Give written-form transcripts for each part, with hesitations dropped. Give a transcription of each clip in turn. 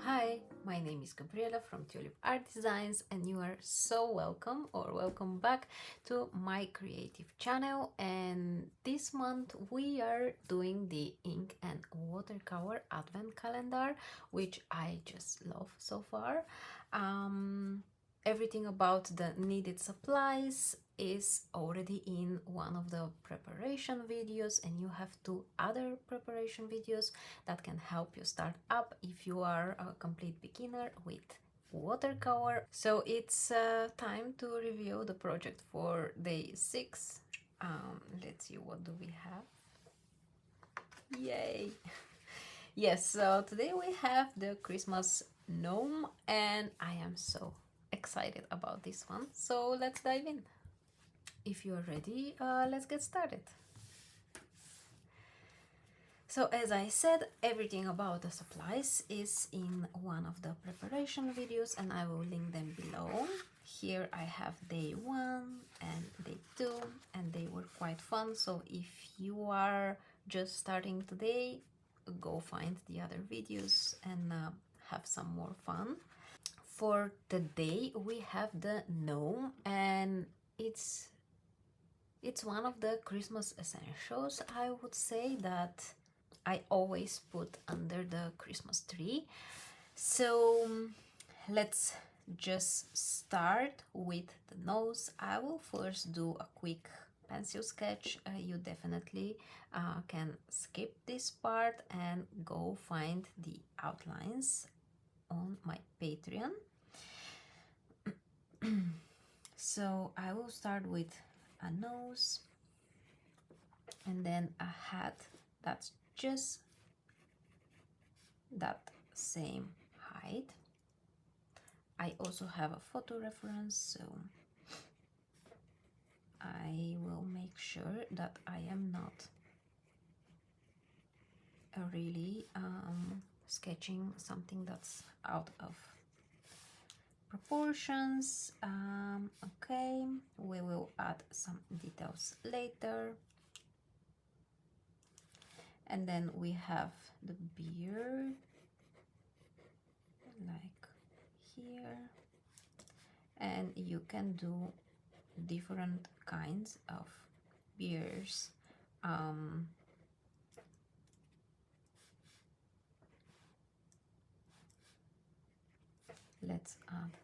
Hi, my name is Gabriela from Tulip Art Designs, and you are so welcome or welcome back to my creative channel. And this month we are doing the ink and watercolor advent calendar, which I just love so far. Everything about the needed supplies is already in one of the preparation videos, and you have two other preparation videos that can help you start up if you are a complete beginner with watercolor. So it's time to review the project for day 6. Let's see, what do we have? Yay! Yes, so today we have the Christmas gnome, and I am so excited about this one. So let's dive in. If you are ready, let's get started. So as I said, everything about the supplies is in one of the preparation videos, and I will link them below. Here I have day 1 and day 2, and they were quite fun. So if you are just starting today, go find the other videos and have some more fun. For today we have the gnome, and it's one of the Christmas essentials, I would say, that I always put under the Christmas tree. So let's just start with the nose. I will first do a quick pencil sketch. You definitely can skip this part and go find the outlines on my Patreon. So I will start with a nose and then a hat that's just that same height. I also have a photo reference, so I will make sure that I am not really sketching something that's out of proportions. Okay, we will add some details later. And then we have the beard, like here, and you can do different kinds of beards. Let's add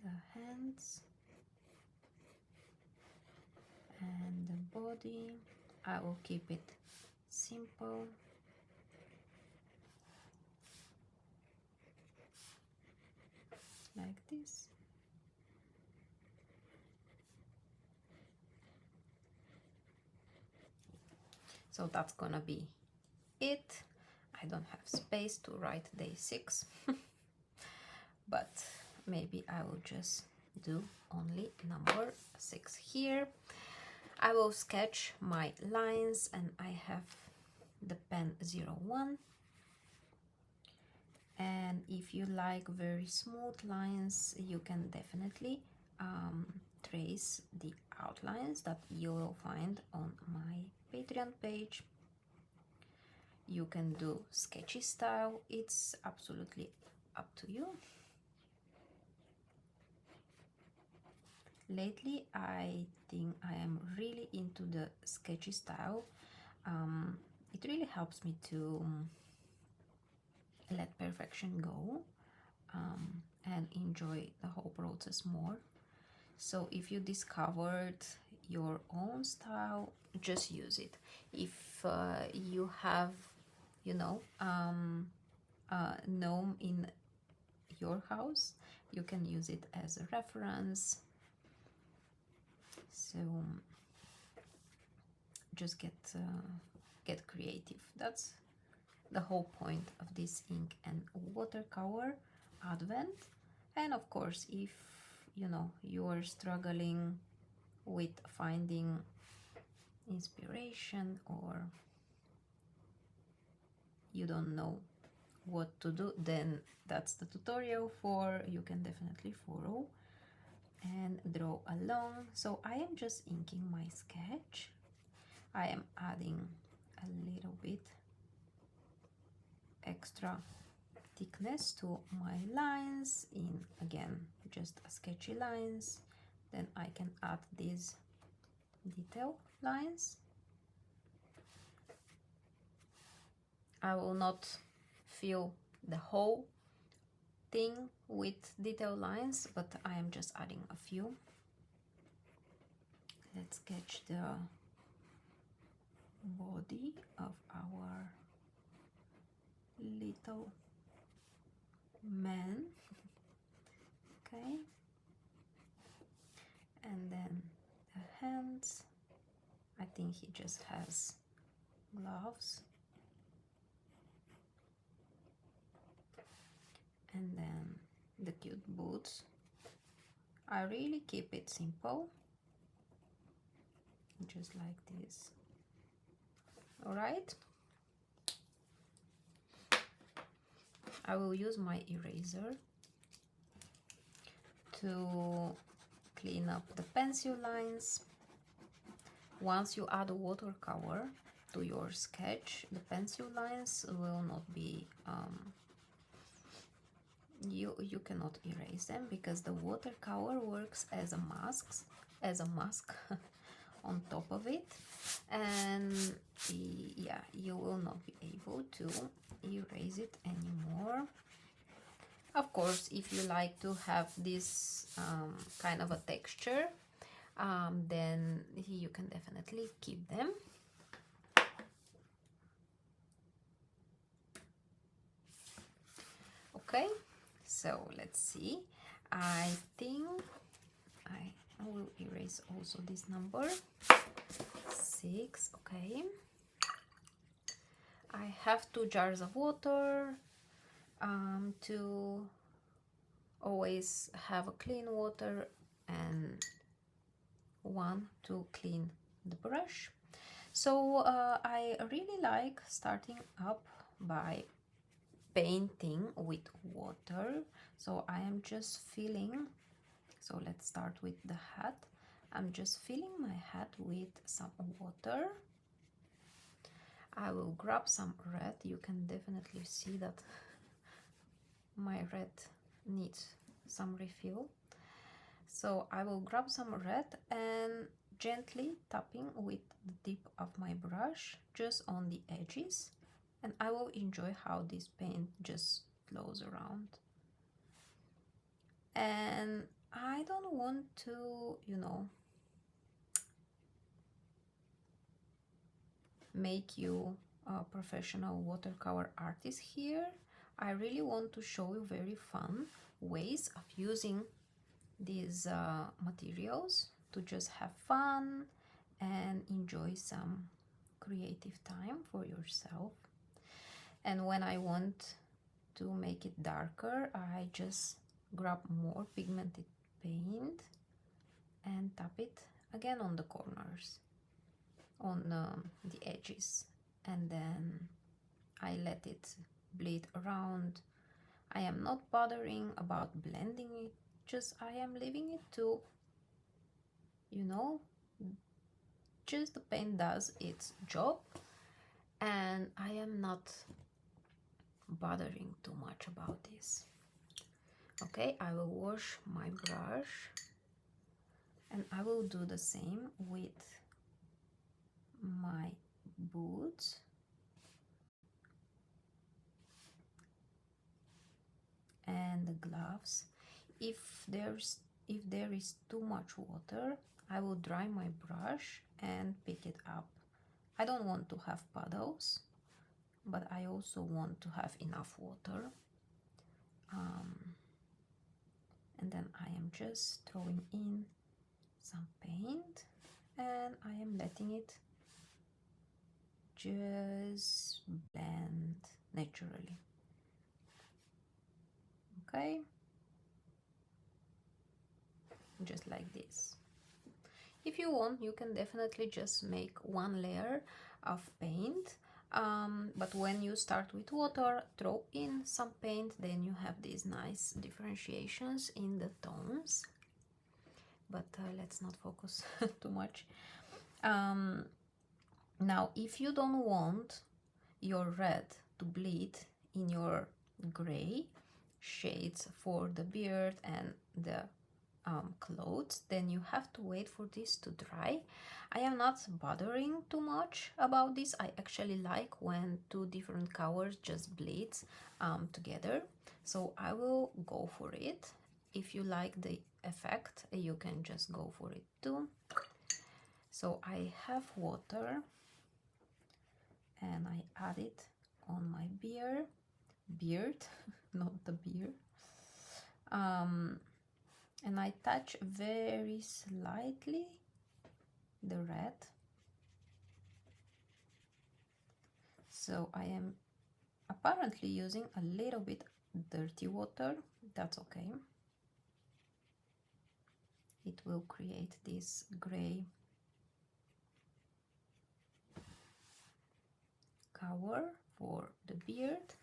the hands and the body. I will keep it simple. Like this. So that's gonna be it. I don't have space to write day 6, but maybe I will just do only number 6 here. I will sketch my lines, and I have the pen 01. And if you like very smooth lines, you can definitely trace the outlines that you will find on my Patreon page. You can do sketchy style, it's absolutely up to you. Lately I think I am really into the sketchy style. It really helps me to let perfection go and enjoy the whole process more. So if you discovered your own style, just use it. If you have, you know, a gnome in your house, you can use it as a reference. So just get creative. That's the whole point of this ink and watercolor advent. And of course, if you are struggling with finding inspiration, or you don't know what to do, then that's the tutorial for you can definitely follow and draw along. So I am just inking my sketch. I am adding a little bit extra thickness to my lines in, again, just sketchy lines. Then I can add these detail lines. I will not fill the whole thing with detail lines, but I am just adding a few. Let's sketch the body of our little man. Okay, and then the hands. I think he just has gloves. And then the cute boots. I really keep it simple, just like this. All right, I will use my eraser to clean up the pencil lines. Once you add watercolor to your sketch, the pencil lines will not be you cannot erase them, because the watercolor works as a mask on top of it, and yeah, you will not be able to erase it anymore. Of course, if you like to have this kind of a texture, then you can definitely keep them. Okay, so let's see. I think I will erase also this number 6. Okay, I have 2 jars of water to always have a clean water, and 1 to clean the brush. So I really like starting up by painting with water. So I am just filling, so let's start with the hat. I'm just filling my hat with some water. I will grab some red. You can definitely see that my red needs some refill. So I will grab some red and gently tapping with the tip of my brush just on the edges, and I will enjoy how this paint just flows around. And I don't want to, you know, make you a professional watercolor artist here. I really want to show you very fun ways of using these materials to just have fun and enjoy some creative time for yourself. And when I want to make it darker, I just grab more pigmented paint and tap it again on the corners, on the edges, and then I let it bleed around. I am not bothering about blending it, just I am leaving it to, you know, just the paint does its job, and I am not bothering too much about this. Okay, I will wash my brush, and I will do the same with my boots. And the gloves. If there is too much water, I will dry my brush and pick it up. I don't want to have puddles, but I also want to have enough water. And then I am just throwing in some paint, and I am letting it just blend naturally. Okay, just like this. If you want, you can definitely just make 1 layer of paint, but when you start with water, throw in some paint, then you have these nice differentiations in the tones. But let's not focus too much. Now, if you don't want your red to bleed in your gray shades for the beard and the clothes, then you have to wait for this to dry. I am not bothering too much about this. I actually like when two different colors just bleed together, so I will go for it. If you like the effect, you can just go for it too. So I have water and I add it on my beard not the beer, and I touch very slightly the red. So I am apparently using a little bit dirty water. That's okay. It will create this gray color for the beard.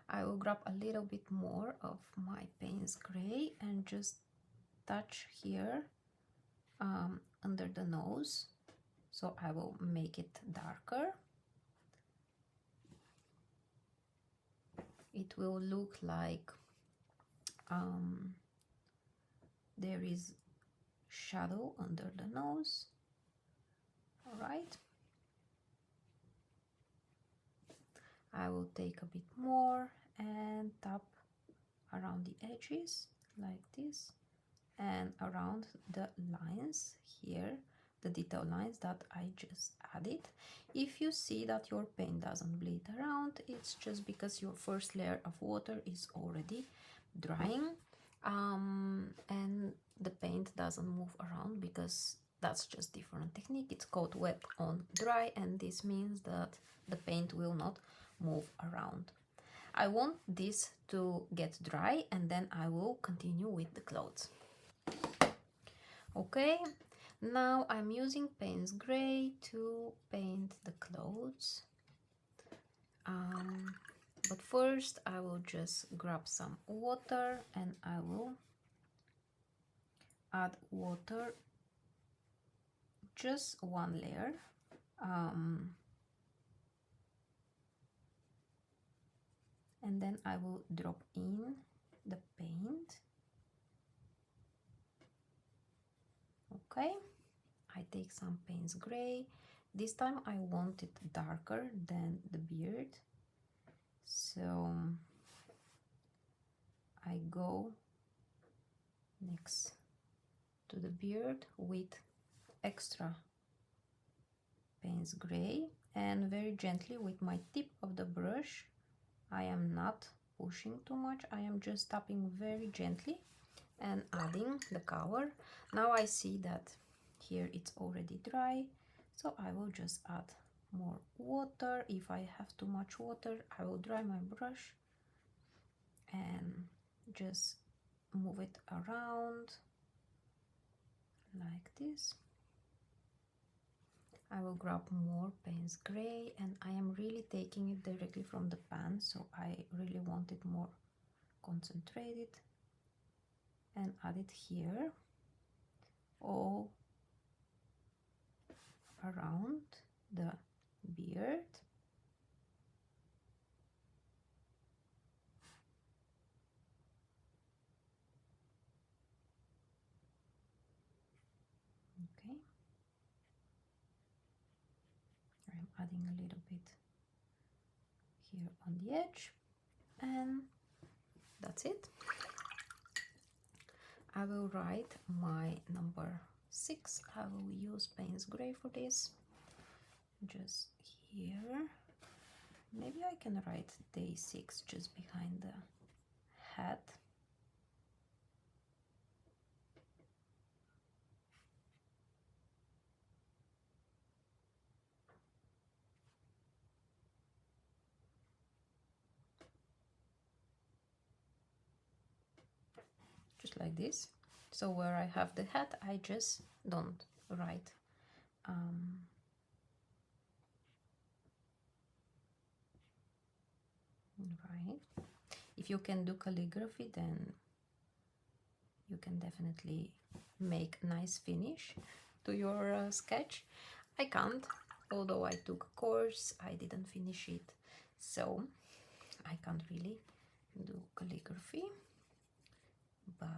I will grab a little bit more of my Payne's gray and just touch here under the nose, so I will make it darker. It will look like there is shadow under the nose. All right, I will take a bit more and tap around the edges like this and around the lines here, the detail lines that I just added. If you see that your paint doesn't bleed around, it's just because your first layer of water is already drying and the paint doesn't move around, because that's just different technique. It's called wet on dry, and this means that the paint will not move around. I want this to get dry and then I will continue with the clothes. Okay, now I'm using Payne's gray to paint the clothes. But first I will just grab some water and I will add water, just one layer. And then I will drop in the paint. Okay, I take some Payne's gray. This time I want it darker than the beard, so I go next to the beard with extra Payne's gray, and very gently with my tip of the brush, I am not pushing too much, I am just tapping very gently and adding the color. Now I see that here it's already dry, so I will just add more water. If I have too much water, I will dry my brush and just move it around like this. I will grab more Payne's gray, and I am really taking it directly from the pan, so I really want it more concentrated, and add it here all around the beard. Okay, I'm adding a little bit here on the edge, and that's it. I will write my number 6. I will use Payne's gray for this, just here. Maybe I can write day 6 just behind the hat. Just like this. So where I have the hat, I just don't write right. If you can do calligraphy, then you can definitely make a nice finish to your sketch. I can't, although I took a course, I didn't finish it, so I can't really do calligraphy, but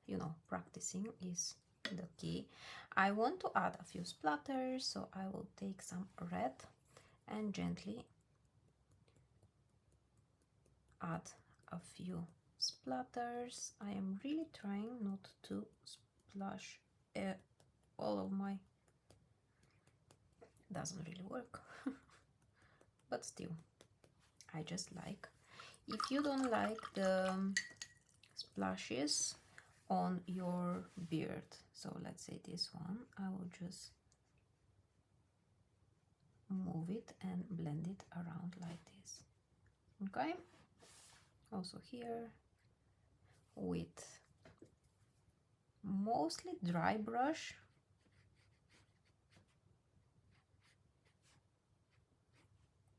you know, practicing is the key. I want to add a few splatters, so I will take some red and gently add a few splatters. I am really trying not to splash all of my... Doesn't really work. But still, I just like. If you don't like the splashes on your beard, so let's say this one, I will just move it and blend it around like this. Okay, also here with mostly dry brush,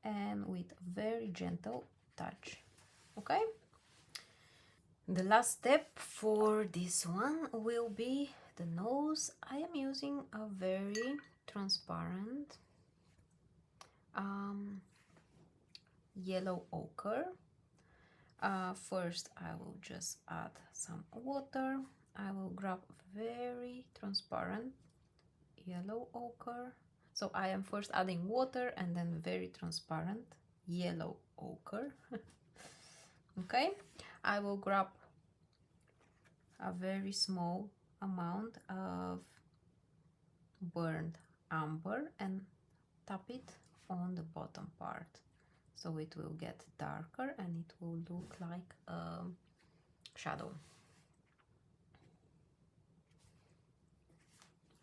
and with very gentle touch. Okay, the last step for this one will be the nose. I am using a very transparent yellow ochre. First I will just add some water. I will grab very transparent yellow ochre. So I am first adding water and then very transparent yellow ochre. Okay, I will grab a very small amount of burnt umber and tap it on the bottom part, so it will get darker and it will look like a shadow.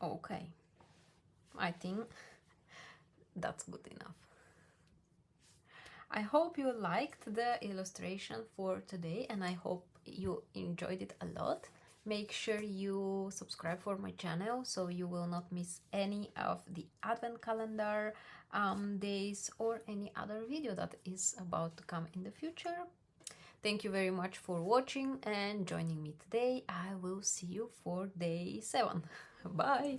Okay, I think that's good enough. I hope you liked the illustration for today, and I hope you enjoyed it a lot. Make sure you subscribe for my channel so you will not miss any of the advent calendar days or any other video that is about to come in the future. Thank you very much for watching and joining me today. I will see you for day 7. Bye!